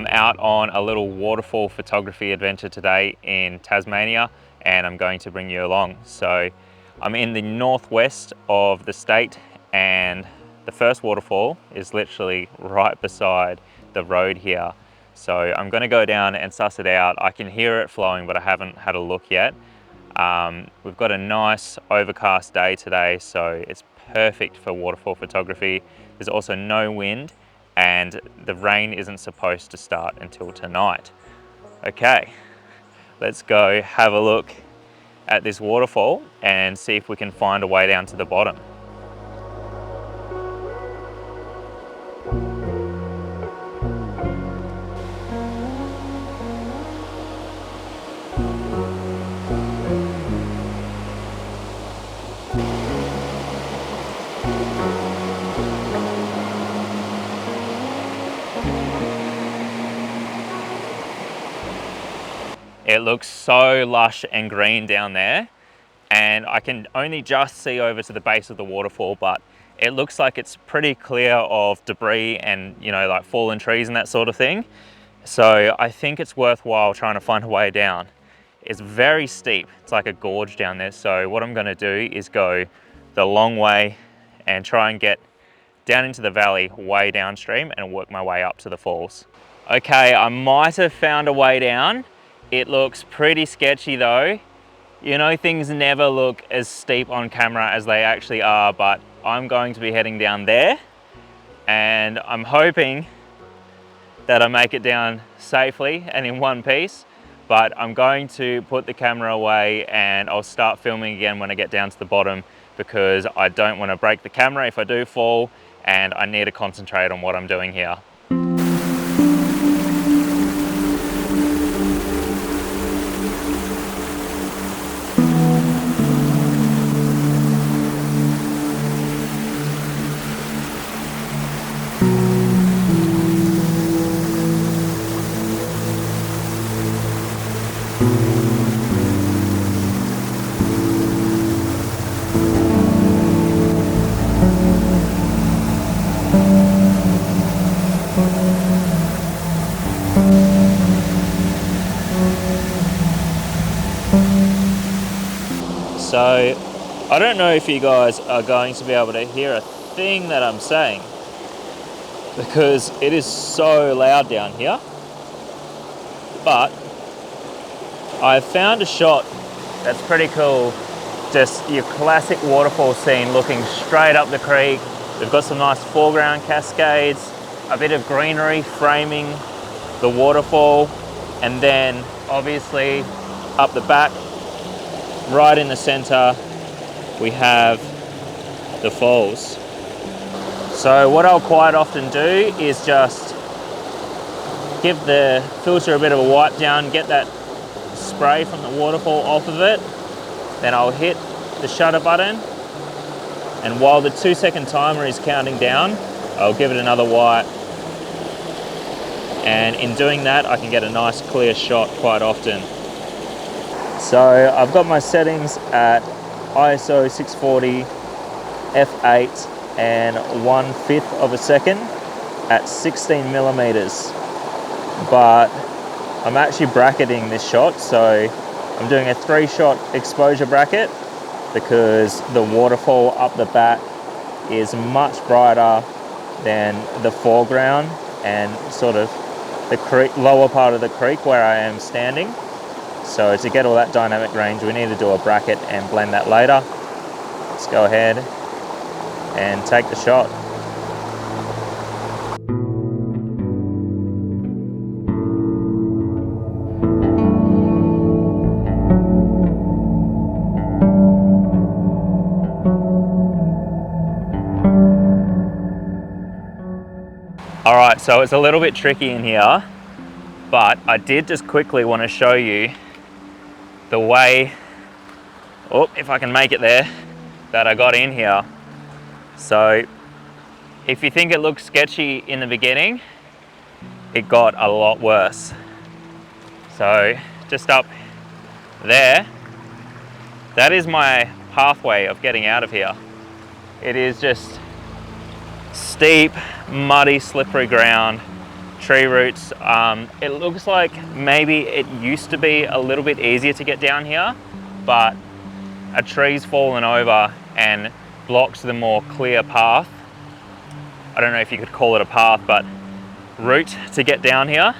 I'm out on a little waterfall photography adventure today in Tasmania, and I'm going to bring you along. So I'm in the northwest of the state, and the first waterfall is literally right beside the road here. So I'm going to go down and suss it out. I can hear it flowing, but I haven't had a look yet. We've got a nice overcast day today, so it's perfect for waterfall photography. There's also no wind, and the rain isn't supposed to start until tonight. Okay, let's go have a look at this waterfall and see if we can find a way down to the bottom. It looks so lush and green down there, and I can only just see over to the base of the waterfall, but it looks like it's pretty clear of debris and, you know, like fallen trees and that sort of thing. So I think it's worthwhile trying to find a way down. It's very steep. It's like a gorge down there. So what I'm going to do is go the long way and try and get down into the valley way downstream and work my way up to the falls. Okay, I might have found a way down. It looks pretty sketchy though. You know, things never look as steep on camera as they actually are, but I'm going to be heading down there, and I'm hoping that I make it down safely and in one piece. But I'm going to put the camera away and I'll start filming again when I get down to the bottom, because I don't want to break the camera if I do fall, and I need to concentrate on what I'm doing here. So I don't know if you guys are going to be able to hear a thing that I'm saying, because it is so loud down here, but I've found a shot that's pretty cool. Just your classic waterfall scene looking straight up the creek. We've got some nice foreground cascades, a bit of greenery framing the waterfall, and then obviously up the back, right in the center, we have the falls. So what I'll quite often do is just give the filter a bit of a wipe down, get that spray from the waterfall off of it. Then I'll hit the shutter button, and while the 2-second timer is counting down, I'll give it another wipe. And in doing that, I can get a nice clear shot quite often. So I've got my settings at ISO 640, f8 and 1/5 of a second at 16 millimeters. But I'm actually bracketing this shot, so I'm doing a 3-shot exposure bracket, because the waterfall up the back is much brighter than the foreground and sort of the creek, lower part of the creek where I am standing. So to get all that dynamic range, we need to do a bracket and blend that later. Let's go ahead and take the shot. All right, so it's a little bit tricky in here, but I did just quickly want to show you the way, if I can make it there, that I got in here. So if you think it looks sketchy in the beginning, it got a lot worse. So just up there, that is my pathway of getting out of here. It is just steep, muddy, slippery ground, tree roots. It looks like maybe it used to be a little bit easier to get down here, but a tree's fallen over and blocks the more clear path. I don't know if you could call it a path, but route to get down here.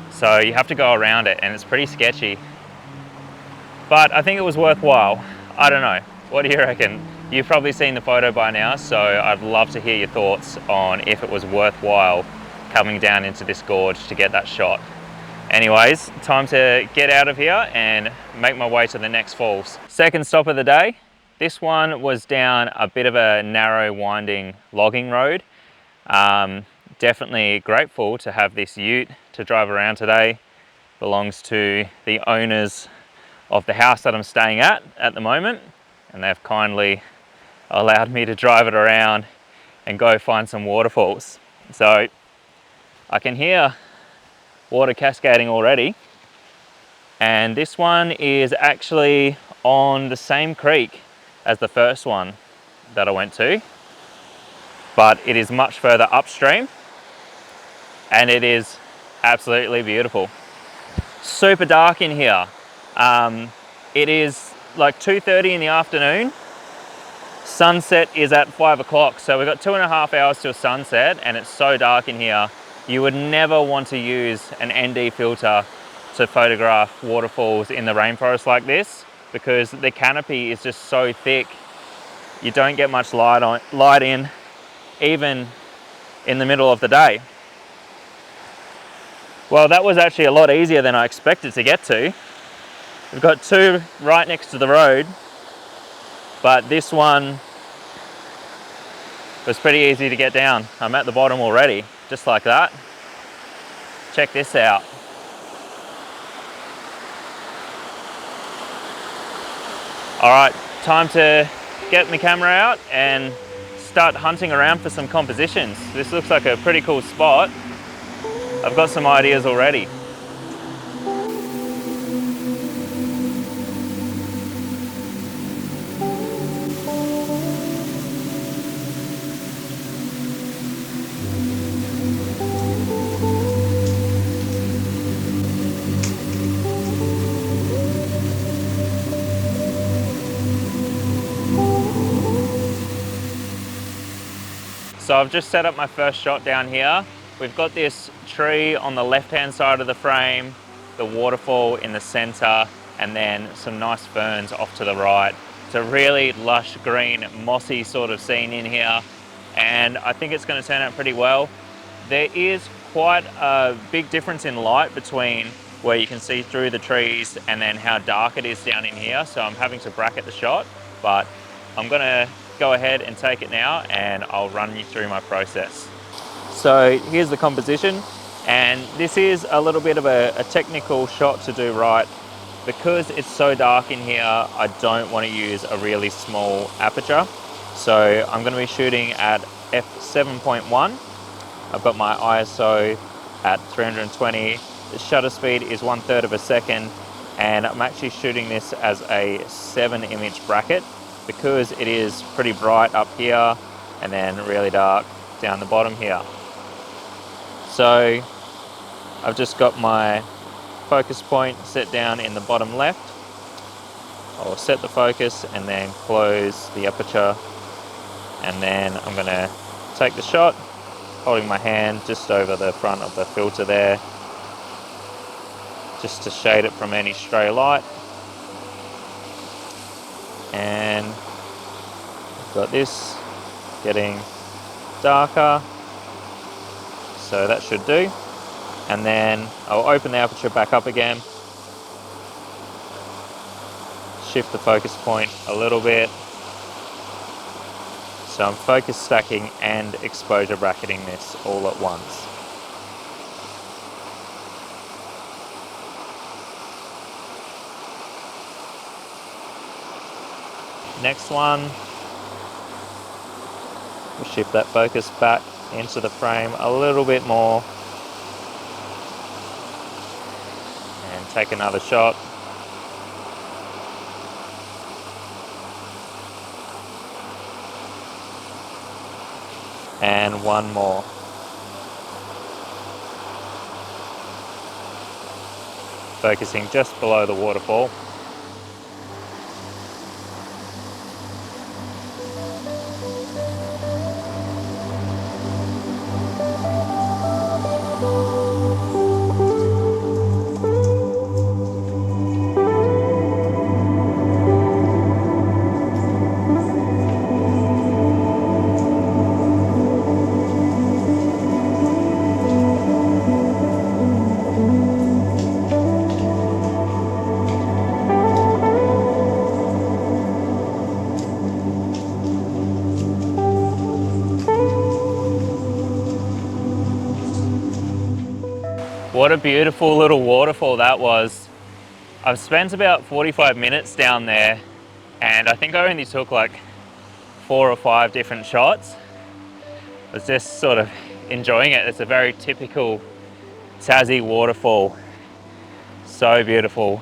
So you have to go around it and it's pretty sketchy. But I think it was worthwhile. I don't know. What do you reckon? You've probably seen the photo by now, so I'd love to hear your thoughts on if it was worthwhile coming down into this gorge to get that shot. Anyways, time to get out of here and make my way to the next falls. Second stop of the day. This one was down a bit of a narrow, winding logging road. Definitely grateful to have this ute to drive around today. Belongs to the owners of the house that I'm staying at the moment, and they've kindly allowed me to drive it around and go find some waterfalls. So I can hear water cascading already, and this one is actually on the same creek as the first one that I went to, but it is much further upstream and it is absolutely beautiful. Super dark in here. It is like 2:30 in the afternoon. Sunset is at 5 o'clock, so we've got 2.5 hours till sunset, and it's so dark in here. You would never want to use an ND filter to photograph waterfalls in the rainforest like this, because the canopy is just so thick. You don't get much light in, even in the middle of the day. Well, that was actually a lot easier than I expected to get to. We've got two right next to the road, but this one was pretty easy to get down. I'm at the bottom already, just like that. Check this out. All right, time to get my camera out and start hunting around for some compositions. This looks like a pretty cool spot. I've got some ideas already. So I've just set up my first shot down here. We've got this tree on the left-hand side of the frame, the waterfall in the center, and then some nice ferns off to the right. It's a really lush, green, mossy sort of scene in here, and I think it's going to turn out pretty well. There is quite a big difference in light between where you can see through the trees and then how dark it is down in here, so I'm having to bracket the shot, but I'm going to go ahead and take it now and I'll run you through my process. So here's the composition, and this is a little bit of a technical shot to do right. Because it's so dark in here, I don't want to use a really small aperture. So I'm going to be shooting at f7.1. I've got my ISO at 320. The shutter speed is 1/3 of a second, and I'm actually shooting this as a 7-image bracket because it is pretty bright up here and then really dark down the bottom here. So I've just got my focus point set down in the bottom left. I'll set the focus and then close the aperture, and then I'm going to take the shot holding my hand just over the front of the filter there, just to shade it from any stray light. And I've got this getting darker, so that should do. And then I'll open the aperture back up again, shift the focus point a little bit. So I'm focus stacking and exposure bracketing this all at once. Next one, we'll shift that focus back into the frame a little bit more and take another shot. And one more. focusing just below the waterfall. What a beautiful little waterfall that was. I've spent about 45 minutes down there, and I think I only took like 4 or 5 different shots. I was just sort of enjoying it. It's a very typical Tassie waterfall. So beautiful.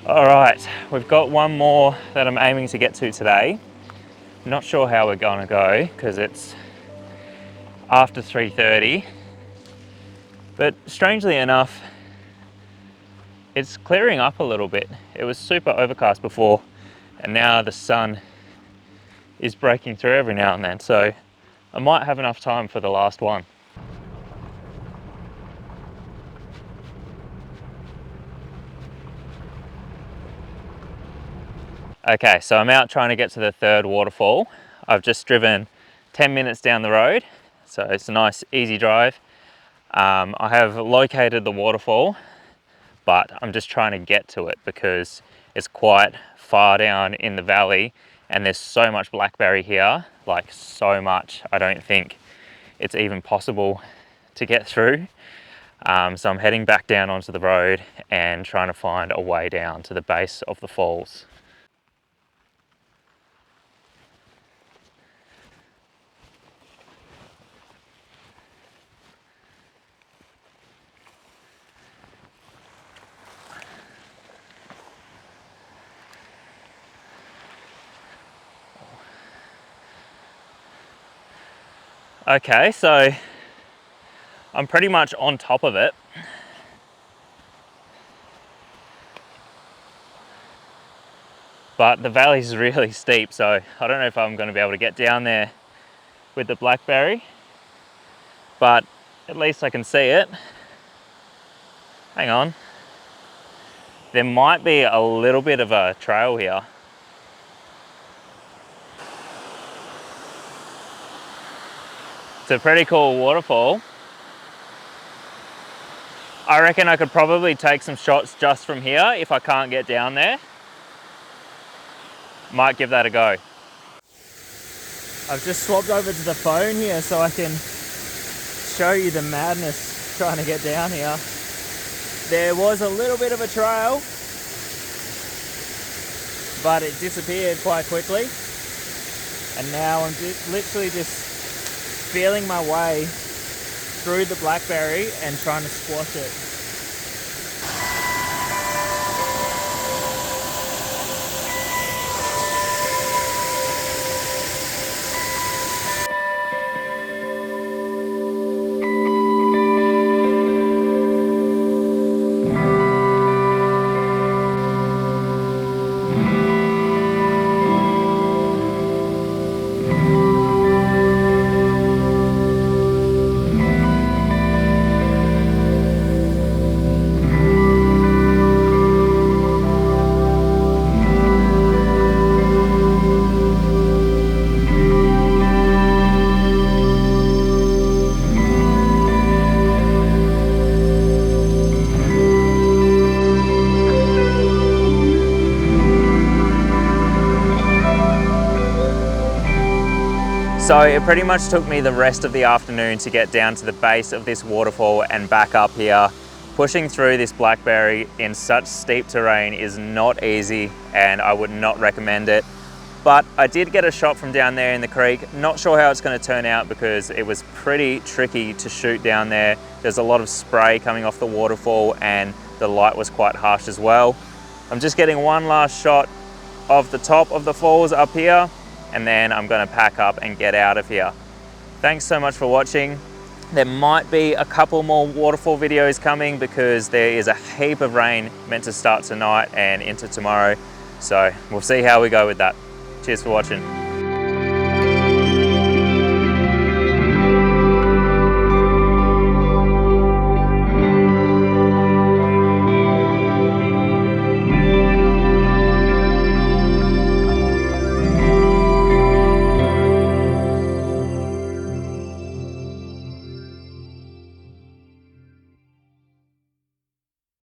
All right, we've got one more that I'm aiming to get to today. I'm not sure how we're gonna go because it's after 3:30. But strangely enough, it's clearing up a little bit. It was super overcast before, and now the sun is breaking through every now and then. So I might have enough time for the last one. Okay, so I'm out trying to get to the third waterfall. I've just driven 10 minutes down the road, so it's a nice easy drive. I have located the waterfall, but I'm just trying to get to it because it's quite far down in the valley and there's so much blackberry here, like so much, I don't think it's even possible to get through. So I'm heading back down onto the road and trying to find a way down to the base of the falls. Okay, so I'm pretty much on top of it. But the valley's really steep, so I don't know if I'm going to be able to get down there with the blackberry, but at least I can see it. Hang on. There might be a little bit of a trail here. It's a pretty cool waterfall. I reckon I could probably take some shots just from here if I can't get down there. Might give that a go. I've just swapped over to the phone here so I can show you the madness trying to get down here. There was a little bit of a trail, but it disappeared quite quickly. And now I'm literally just feeling my way through the blackberry and trying to squash it. So it pretty much took me the rest of the afternoon to get down to the base of this waterfall and back up here. Pushing through this blackberry in such steep terrain is not easy, and I would not recommend it. But I did get a shot from down there in the creek. Not sure how it's going to turn out because it was pretty tricky to shoot down there. There's a lot of spray coming off the waterfall and the light was quite harsh as well. I'm just getting one last shot of the top of the falls up here, and then I'm going to pack up and get out of here. Thanks so much for watching. There might be a couple more waterfall videos coming because there is a heap of rain meant to start tonight and into tomorrow. So we'll see how we go with that. Cheers for watching.